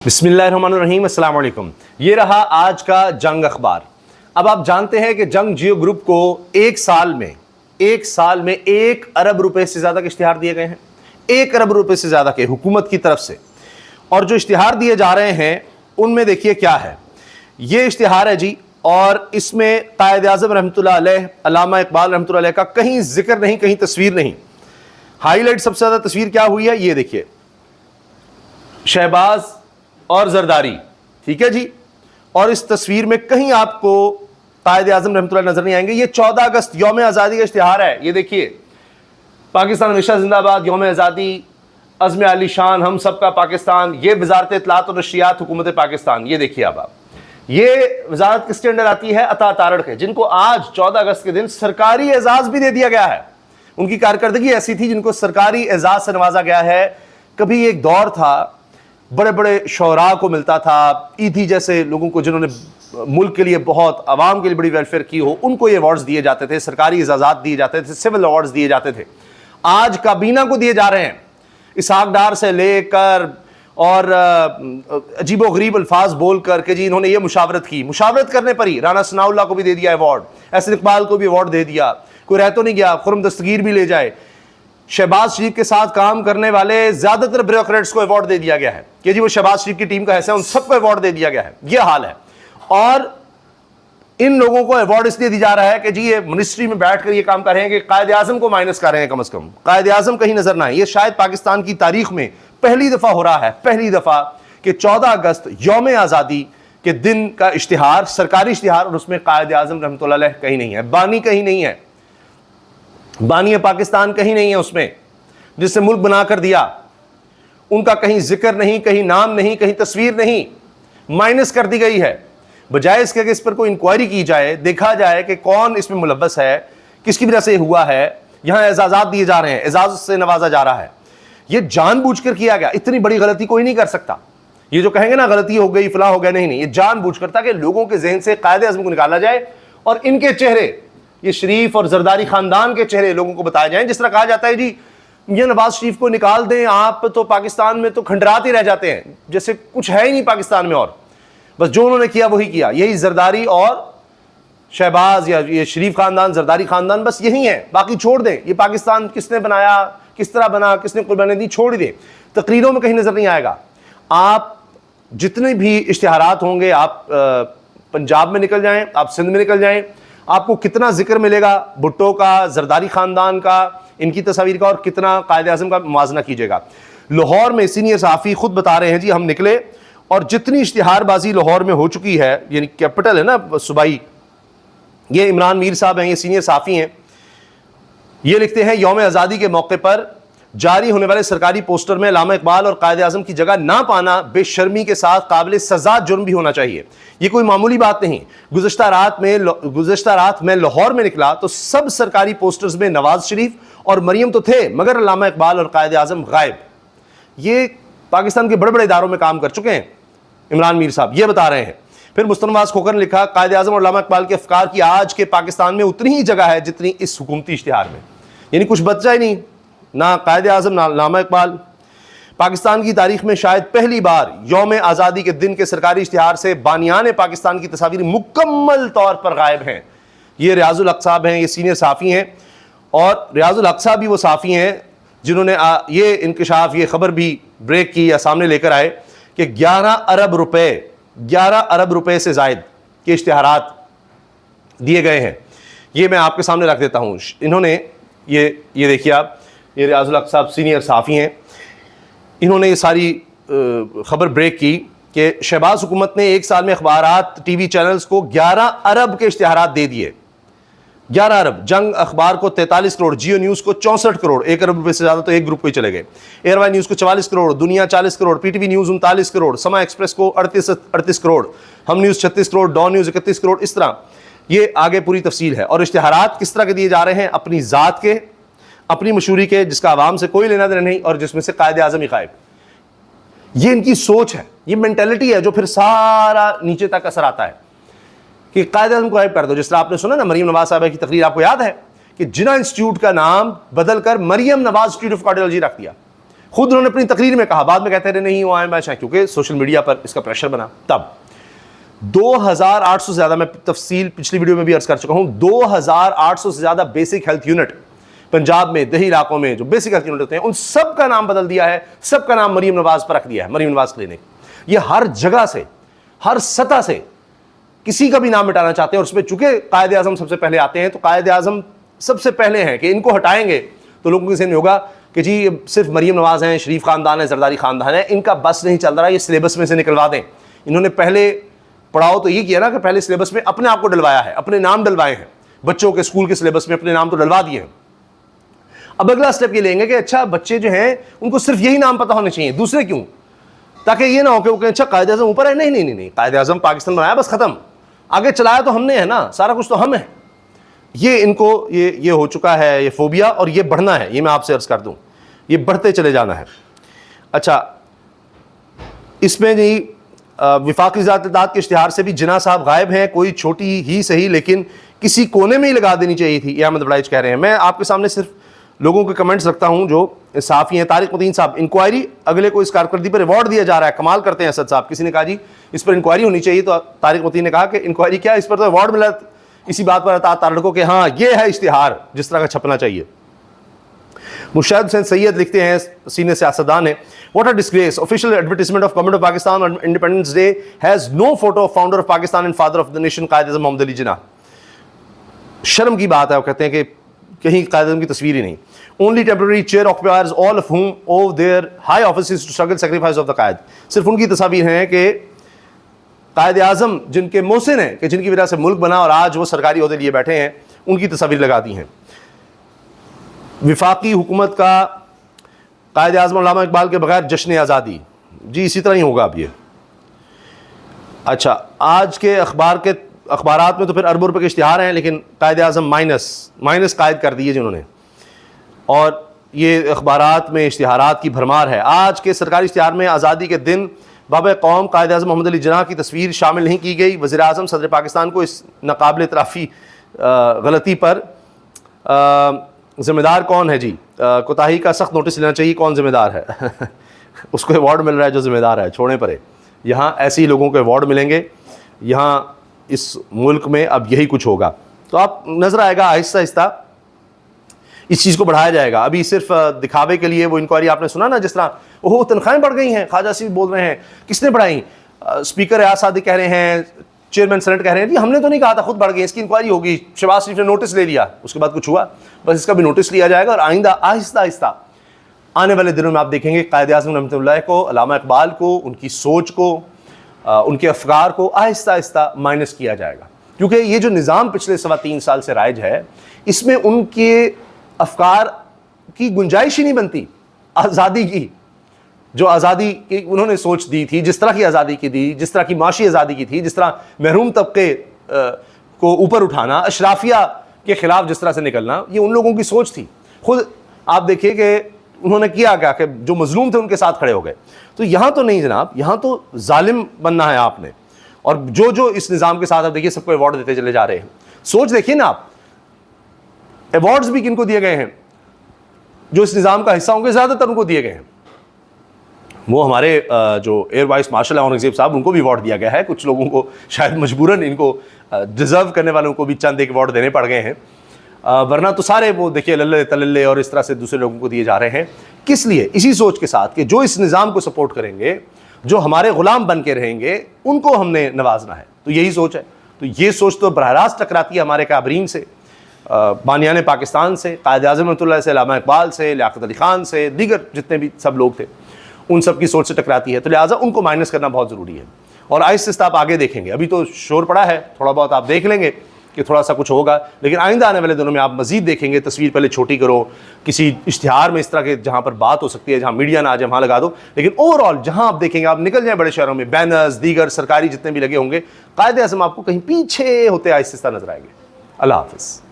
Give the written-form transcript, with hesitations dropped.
बिस्मिल्लाहिर्रहमानिर्रहीम, अस्सलाम वालेकुम। ये रहा आज का जंग अखबार। अब आप जानते हैं कि जंग जियो ग्रुप को एक साल में 1 अरब रुपए से ज़्यादा के इश्तिहार दिए गए हैं। 1 अरब रुपए से ज़्यादा के हुकूमत की तरफ से। और जो इश्तिहार दिए जा रहे हैं उनमें देखिए क्या है। ये इश्तिहार है जी, और इसमें कायद आज़म रहमतुल्लाह अलैह, अल्लामा इकबाल रहमतुल्लाह अलैह का कहीं जिक्र नहीं, कहीं तस्वीर नहीं। हाईलाइट सबसे ज़्यादा तस्वीर क्या हुई है, ये देखिए, शहबाज और जरदारी, ठीक है जी। और इस तस्वीर में कहीं आपको कायद आज़म रहमतुल्लाह नजर नहीं आएंगे। ये 14 अगस्त यौम आज़ादी का इश्तिहार है। ये देखिए, पाकिस्तान हमेशा जिंदाबाद, यौम आज़ादी, अज़्म आली शान, हम सब का पाकिस्तान, ये वजारत इत्तलात और नशरियात हुकूमत पाकिस्तान। ये देखिए अब आप, ये वजारत किसके अंडर आती है? अता तारड़ के, जिनको आज 14 अगस्त के दिन सरकारी एजाज भी दे दिया गया है। उनकी कारकर्दगी ऐसी थी जिनको सरकारी एजाज से नवाजा गया है। कभी एक दौर था, बड़े बड़े शोरा को मिलता था, ईदी जैसे लोगों को जिन्होंने मुल्क के लिए बहुत, आवाम के लिए बड़ी वेलफेयर की हो, उनको ये अवार्ड्स दिए जाते थे, सरकारी इजाज़ात दिए जाते थे, सिविल अवार्ड्स दिए जाते थे। आज काबीना को दिए जा रहे हैं, इसहाक डार से लेकर, और अजीबो गरीब अल्फाज बोल कर के जी इन्होंने ये मुशावरत की। मुशावरत करने पर ही राना सनाउल्लाह को भी दे दिया अवार्ड, एहसन इकबाल को भी अवार्ड दे दिया। कोई रह तो नहीं गया, खुर्रम दस्तगीर भी ले जाए। शहबाज शरीफ के साथ काम करने वाले ज्यादातर ब्यूरोक्रेट्स को अवार्ड दे दिया गया है कि जी वो शहबाज शरीफ की टीम का हिस्सा है, उन सबको अवार्ड दे दिया गया है। ये हाल है। और इन लोगों को अवार्ड इसलिए दिया जा रहा है कि जी ये मिनिस्ट्री में बैठकर ये काम कर रहे हैं कि कायद आज़म को माइनस कर रहे हैं। कम से कम कायद आज़म कहीं नजर ना आए। ये शायद पाकिस्तान की तारीख में पहली दफा हो रहा है, पहली दफा कि 14 अगस्त यौम आज़ादी के दिन का इश्तिहार, सरकारी इश्तिहार, और उसमें कायद आज़म रहमतुल्लाह अलैह कहीं नहीं है, बानी कहीं नहीं है, बानी पाकिस्तान कहीं नहीं है उसमें, जिससे मुल्क बना कर दिया, उनका कहीं जिक्र नहीं, कहीं नाम नहीं, कहीं तस्वीर नहीं, माइनस कर दी गई है। बजाय इसके कि इस पर कोई इंक्वायरी की जाए, देखा जाए कि कौन इसमें मुलव्वस है, किसकी वजह से हुआ है। यहां एजाज़ात दिए जा रहे हैं, एजाज से नवाजा जा रहा है। यह जानबूझकर किया गया। इतनी बड़ी गलती कोई नहीं कर सकता। ये जो कहेंगे ना गलती हो गई, फला हो गया, नहीं नहीं, ये जानबूझकर था कि लोगों के जहन से कायद आज़म को निकाला जाए और इनके चेहरे, ये शरीफ और जरदारी खानदान के चेहरे लोगों को बताए जाएं। जिस तरह कहा जाता है जी, ये नवाज शरीफ को निकाल दें आप तो पाकिस्तान में तो खंडरात ही रह जाते हैं, जैसे कुछ है ही नहीं पाकिस्तान में, और बस जो उन्होंने किया वही किया। यही जरदारी और शहबाज या ये शरीफ खानदान, जरदारी खानदान, बस यही है। बाकी छोड़ दें। ये पाकिस्तान किसने बनाया, किस तरह बना, किसने कुर्बानी दी, छोड़ ही दें। तकरीरों में कहीं नजर नहीं आएगा। आप जितने भी इश्तिहारात होंगे, आप पंजाब में निकल जाएं, आप सिंध में निकल जाएं, आपको कितना जिक्र मिलेगा भुट्टो का, जरदारी खानदान का, इनकी तस्वीर का, और कितना कायद आज़म का मुवाजना कीजिएगा। लाहौर में सीनियर सहाफ़ी खुद बता रहे हैं जी, हम निकले और जितनी इश्तिहारबाजी लाहौर में हो चुकी है, यानी कैपिटल है ना सूबाई, ये इमरान मीर साहब हैं, ये सीनियर सहाफ़ी हैं। ये लिखते हैं, यौम आज़ादी के मौके पर जारी होने वाले सरकारी पोस्टर में अल्लामा इकबाल और कायद आज़म की जगह ना पाना बेशर्मी के साथ काबिल सज़ा जुर्म भी होना चाहिए। ये कोई मामूली बात नहीं। गुज़श्ता रात में लाहौर में निकला तो सब सरकारी पोस्टर्स में नवाज शरीफ और मरियम तो थे, मगर अल्लामा इकबाल और कायद आज़म गायब। ये पाकिस्तान के बड़े बड़े इदारों में काम कर चुके हैं इमरान मीर साहब, ये बता रहे हैं। फिर मुस्तनवाज खोकर ने लिखा, कायद आज़म और अल्लामा इकबाल के अफकार की आज के पाकिस्तान में उतनी ही जगह है जितनी इस हुकूमती इश्तिहार में। यानी कुछ बचा ही नहीं, ना कायद आज़म ना अल्लामा इकबाल। पाकिस्तान की तारीख में शायद पहली बार यौम आज़ादी के दिन के सरकारी इश्तिहार से बानियान पाकिस्तान की तस्वीर मुकम्मल तौर पर गायब हैं। ये रियाजुल हक साहब हैं, ये सीनियर सहाफ़ी हैं, और रियाजुल हक साहब भी वो सहाफ़ी हैं जिन्होंने ये इंकशाफ, ये खबर भी ब्रेक की या सामने लेकर आए कि 11 अरब रुपए से ज़ायद के इश्तिहारात दिए गए हैं। ये मैं आपके सामने रख देता हूँ। इन्होंने ये देखिए आप, ये रियाजुल हक साहब सीनियर सहाफ़ी हैं, इन्होंने ये सारी खबर ब्रेक की कि शहबाज हुकूमत ने एक साल में अखबारात, टीवी चैनल्स को 11 अरब के इश्तिहारात दे दिए। 11 अरब। जंग अखबार को 43 करोड़, जियो न्यूज़ को 64 करोड़, 1 अरब रुपए से ज़्यादा तो एक ग्रुप को ही चले गए। एयरवाई न्यूज़ को 44 करोड़, दुनिया 40 करोड़, पीटीवी न्यूज़ 39 करोड़, समा एक्सप्रेस को 38 crore, Hum news 36 crore, Dawn news 31 crore. इस तरह ये आगे पूरी तफसील है। और इश्तिहारात किस तरह के दिए जा रहे हैं? अपनी ज़ात के, अपनी मशहूरी के, जिसका आवाम से कोई लेना देना नहीं, और जिसमें से कायद आज़म ही गायब। ये इनकी सोच है, ये मेंटेलिटी है जो फिर सारा नीचे तक असर आता है कि कायद आज़म को गायब कर दो। जिस तरह आपने सुना ना मरियम नवाज साहब की तकरीर, आपको याद है कि जिना इंस्टीट्यूट का नाम बदलकर Maryam Nawaz institute of cardiology रख दिया। खुद उन्होंने अपनी तकरीर में कहा, बाद में कहते रहे नहीं वो आए बादशाह, क्योंकि सोशल मीडिया पर इसका प्रेशर बना। तब 2800 से ज़्यादा, मैं तफसील पिछली वीडियो में भी अर्ज कर चुका हूँ, 2800 से ज़्यादा बेसिक हेल्थ यूनिट पंजाब में, दही इलाकों में जो बेसिक हेल्थ यूनिट होते हैं, उन सब का नाम बदल दिया है, सब का नाम मरीम नवाज पर रख दिया है, मरीम नवाज क्लिनिक। ये हर जगह से, हर सतह से किसी का भी नाम मिटाना चाहते हैं, और उसमें चूंकि कायदे आज़म सबसे पहले आते हैं, तो कायदे आज़म सबसे पहले हैं कि इनको हटाएंगे तो लोगों के जहन में होगा कि जी सिर्फ मरीम नवाज हैं, शरीफ खानदान है, जरदारी खानदान है, इनका बस नहीं चल रहा, ये सिलेबस में से निकलवा दें। इन्होंने पहले पढ़ाओ तो ये किया ना कि पहले सिलेबस में अपने आप को डलवाया है, अपने नाम डलवाए हैं, बच्चों के स्कूल के सिलेबस में अपने नाम तो डलवा दिए हैं। अब अगला स्टेप ये लेंगे कि अच्छा बच्चे जो हैं उनको सिर्फ यही नाम पता होने चाहिए, दूसरे क्यों, ताकि ये ना हो कि अच्छा कायदे आज़म ऊपर है, नहीं नहीं नहीं नहीं, कायदे आज़म पाकिस्तान बनाया बस खत्म, आगे चलाया तो हमने है ना, सारा कुछ तो हम है। ये इनको ये हो चुका है, ये फोबिया, और ये बढ़ना है, ये मैं आपसे अर्ज कर दूं, ये बढ़ते चले जाना है। अच्छा, इसमें जी विफाकी ज़ात के इश्तिहार से भी जिना साहब गायब हैं, कोई छोटी ही सही लेकिन किसी कोने में ही लगा देनी चाहिए थी, ये अहमद बड़ाइच कह रहे हैं। मैं आपके सामने सिर्फ लोगों के कमेंट्स रखता हूं जो साफ़ी हैं। तारिक मुतीन साहब, इंक्वायरी, अगले को इस कारकर्दगी पर अवार्ड दिया जा रहा है, कमाल करते हैं असद साहब। किसी ने कहा जी इस पर इंक्वायरी होनी चाहिए, तो तारिक मुतीन ने कहा कि इंक्वायरी क्या, इस पर तो अवार्ड मिला इसी बात पर तारड़कों के, हाँ ये है इश्तिहार जिस तरह का छपना चाहिए। मुशाहिद हुसैन सैयद लिखते हैं, सीनियर सियासतदान है, what a disgrace, official advertisement of government of Pakistan on independence day has no photo of founder of Pakistan and father of the nation Quaid Azam Mohammad Ali Jinnah. शर्म की बात है, वो कहते हैं कि कहीं कायद आज़म की तस्वीर ही नहीं। Only temporary chair occupiers all of whom owe their high offices to struggle sacrifice of the Quaid. सिर्फ उनकी तस्वीर हैं कि कायद आज़म जिनके मोहसिन हैं, कि जिनकी वजह से मुल्क बना और आज वो सरकारी ओहदे लिए बैठे हैं, उनकी तस्वीर लगा दी हैं। विफाकी हुकूमत का कायद आज़म अल्लामा इकबाल के बगैर जश्न आज़ादी, जी इसी तरह ही होगा अब ये। अच्छा, आज के अखबारात में तो फिर अरबों रुपये के इश्तिहार हैं, लेकिन कायद आज़म माइनस कायद कर दिए जिन्होंने, और ये अखबारात में इश्तिहारात की भरमार है। आज के सरकारी इश्तिहार में आज़ादी के दिन बाबा कौम कायद आज़म मोहम्मद अली जिन्ना की तस्वीर शामिल नहीं की गई। वज़ीर आज़म सदर पाकिस्तान को इस नाकाबिल इतराफ़ी गलती पर ज़िम्मेदार कौन है जी, कोताही का सख्त नोटिस लेना चाहिए, कौन ज़िम्मेदार है उसको अवार्ड मिल रहा है जो ज़िम्मेदार है, छोड़े परे। यहाँ ऐसे ही लोगों को अवार्ड मिलेंगे, यहाँ इस मुल्क में अब यही कुछ होगा। तो आप नज़र आएगा आहिस्ता आहिस्ता इस चीज़ को बढ़ाया जाएगा। अभी सिर्फ दिखावे के लिए वो इंक्वायरी आपने सुना ना, जिस तरह ओह तनख्वाहें बढ़ गई हैं, ख्वाजा सिंह बोल रहे हैं, किसने बढ़ाई, स्पीकर रियाज सादिक कह रहे हैं, चेयरमैन सेनेट कह रहे हैं जी हमने तो नहीं कहा था, खुद बढ़ गई, इसकी इंक्वायरी होगी। शहबाज शरीफ ने नोटिस ले लिया, उसके बाद कुछ हुआ, बस इसका भी नोटिस लिया जाएगा, और आइंदा आहिस्ता आहिस्ता आने वाले दिनों में आप देखेंगे कायद आज़म रहमतुल्लाह को, अल्लामा इकबाल को, उनकी सोच को, उनके अफकार को आहिस्ता आहिस्ता माइनस किया जाएगा। क्योंकि ये जो निज़ाम पिछले 3.25 साल से राइज है, इसमें उनके अफकार की गुंजाइश ही नहीं बनती। आज़ादी की जो आज़ादी की उन्होंने सोच दी थी, जिस तरह की आज़ादी की दी, जिस तरह की माशी आज़ादी की थी, जिस तरह महरूम तबके को ऊपर उठाना, अशराफिया के ख़िलाफ़ जिस तरह से निकलना, ये उन लोगों की सोच थी। खुद आप देखिए कि उन्होंने किया क्या कि जो मजलूम थे उनके साथ खड़े हो गए। तो यहाँ तो नहीं जनाब, यहाँ तो जालिम बनना है आपने, और जो जो इस निज़ाम के साथ आप देखिए सबको अवार्ड देते चले जा रहे हैं। सोच देखिए ना आप, अवार्ड्स भी किनको दिए गए हैं, जो इस निज़ाम का हिस्सा होंगे ज़्यादातर उनको दिए गए हैं। वो हमारे जो एयर वाइस मार्शल है औरंगजेब साहब, उनको भी अवार्ड दिया गया है। कुछ लोगों को शायद मजबूरन इनको डिज़र्व करने वालों को भी चंद एक अवार्ड देने पड़ गए हैं, वरना तो सारे वो देखिए लल्ले तलल्ले और इस तरह से दूसरे लोगों को दिए जा रहे हैं। किस लिए? इसी सोच के साथ कि जो इस निज़ाम को सपोर्ट करेंगे, जो हमारे ग़ुलाम बन के रहेंगे, उनको हमने नवाजना है। तो यही सोच है। तो ये सोच तो बरह रास्त टकराती है हमारे काबरीन से, बानियान पाकिस्तान से, कायद आज़म रहमतुल्लाह से, अल्लामा इकबाल से, लियाकत अली ख़ान से, दीगर जितने भी सब लोग थे, उन सब की सोच से टकराती है। तो लिहाजा उनको माइनस करना बहुत ज़रूरी है। और आहिस्ता आप आगे देखेंगे, अभी तो शोर पड़ा है, थोड़ा बहुत आप देख लेंगे कि थोड़ा सा कुछ होगा, लेकिन आइंदा आने वाले दिनों में आप मज़ीद देखेंगे। तस्वीर पहले छोटी करो, किसी इश्तिहार में इस तरह के जहाँ पर बात हो सकती है, जहाँ मीडिया ना आ जाए, वहाँ लगा दो। लेकिन ओवरऑल जहाँ आप देखेंगे, आप निकल जाए बड़े शहरों में, बैनर्स दीगर सरकारी जितने भी लगे होंगे, कायदे आज़म आपको कहीं पीछे होते आहिस्ता नजर आएंगे। अल्लाह हाफ़िज़।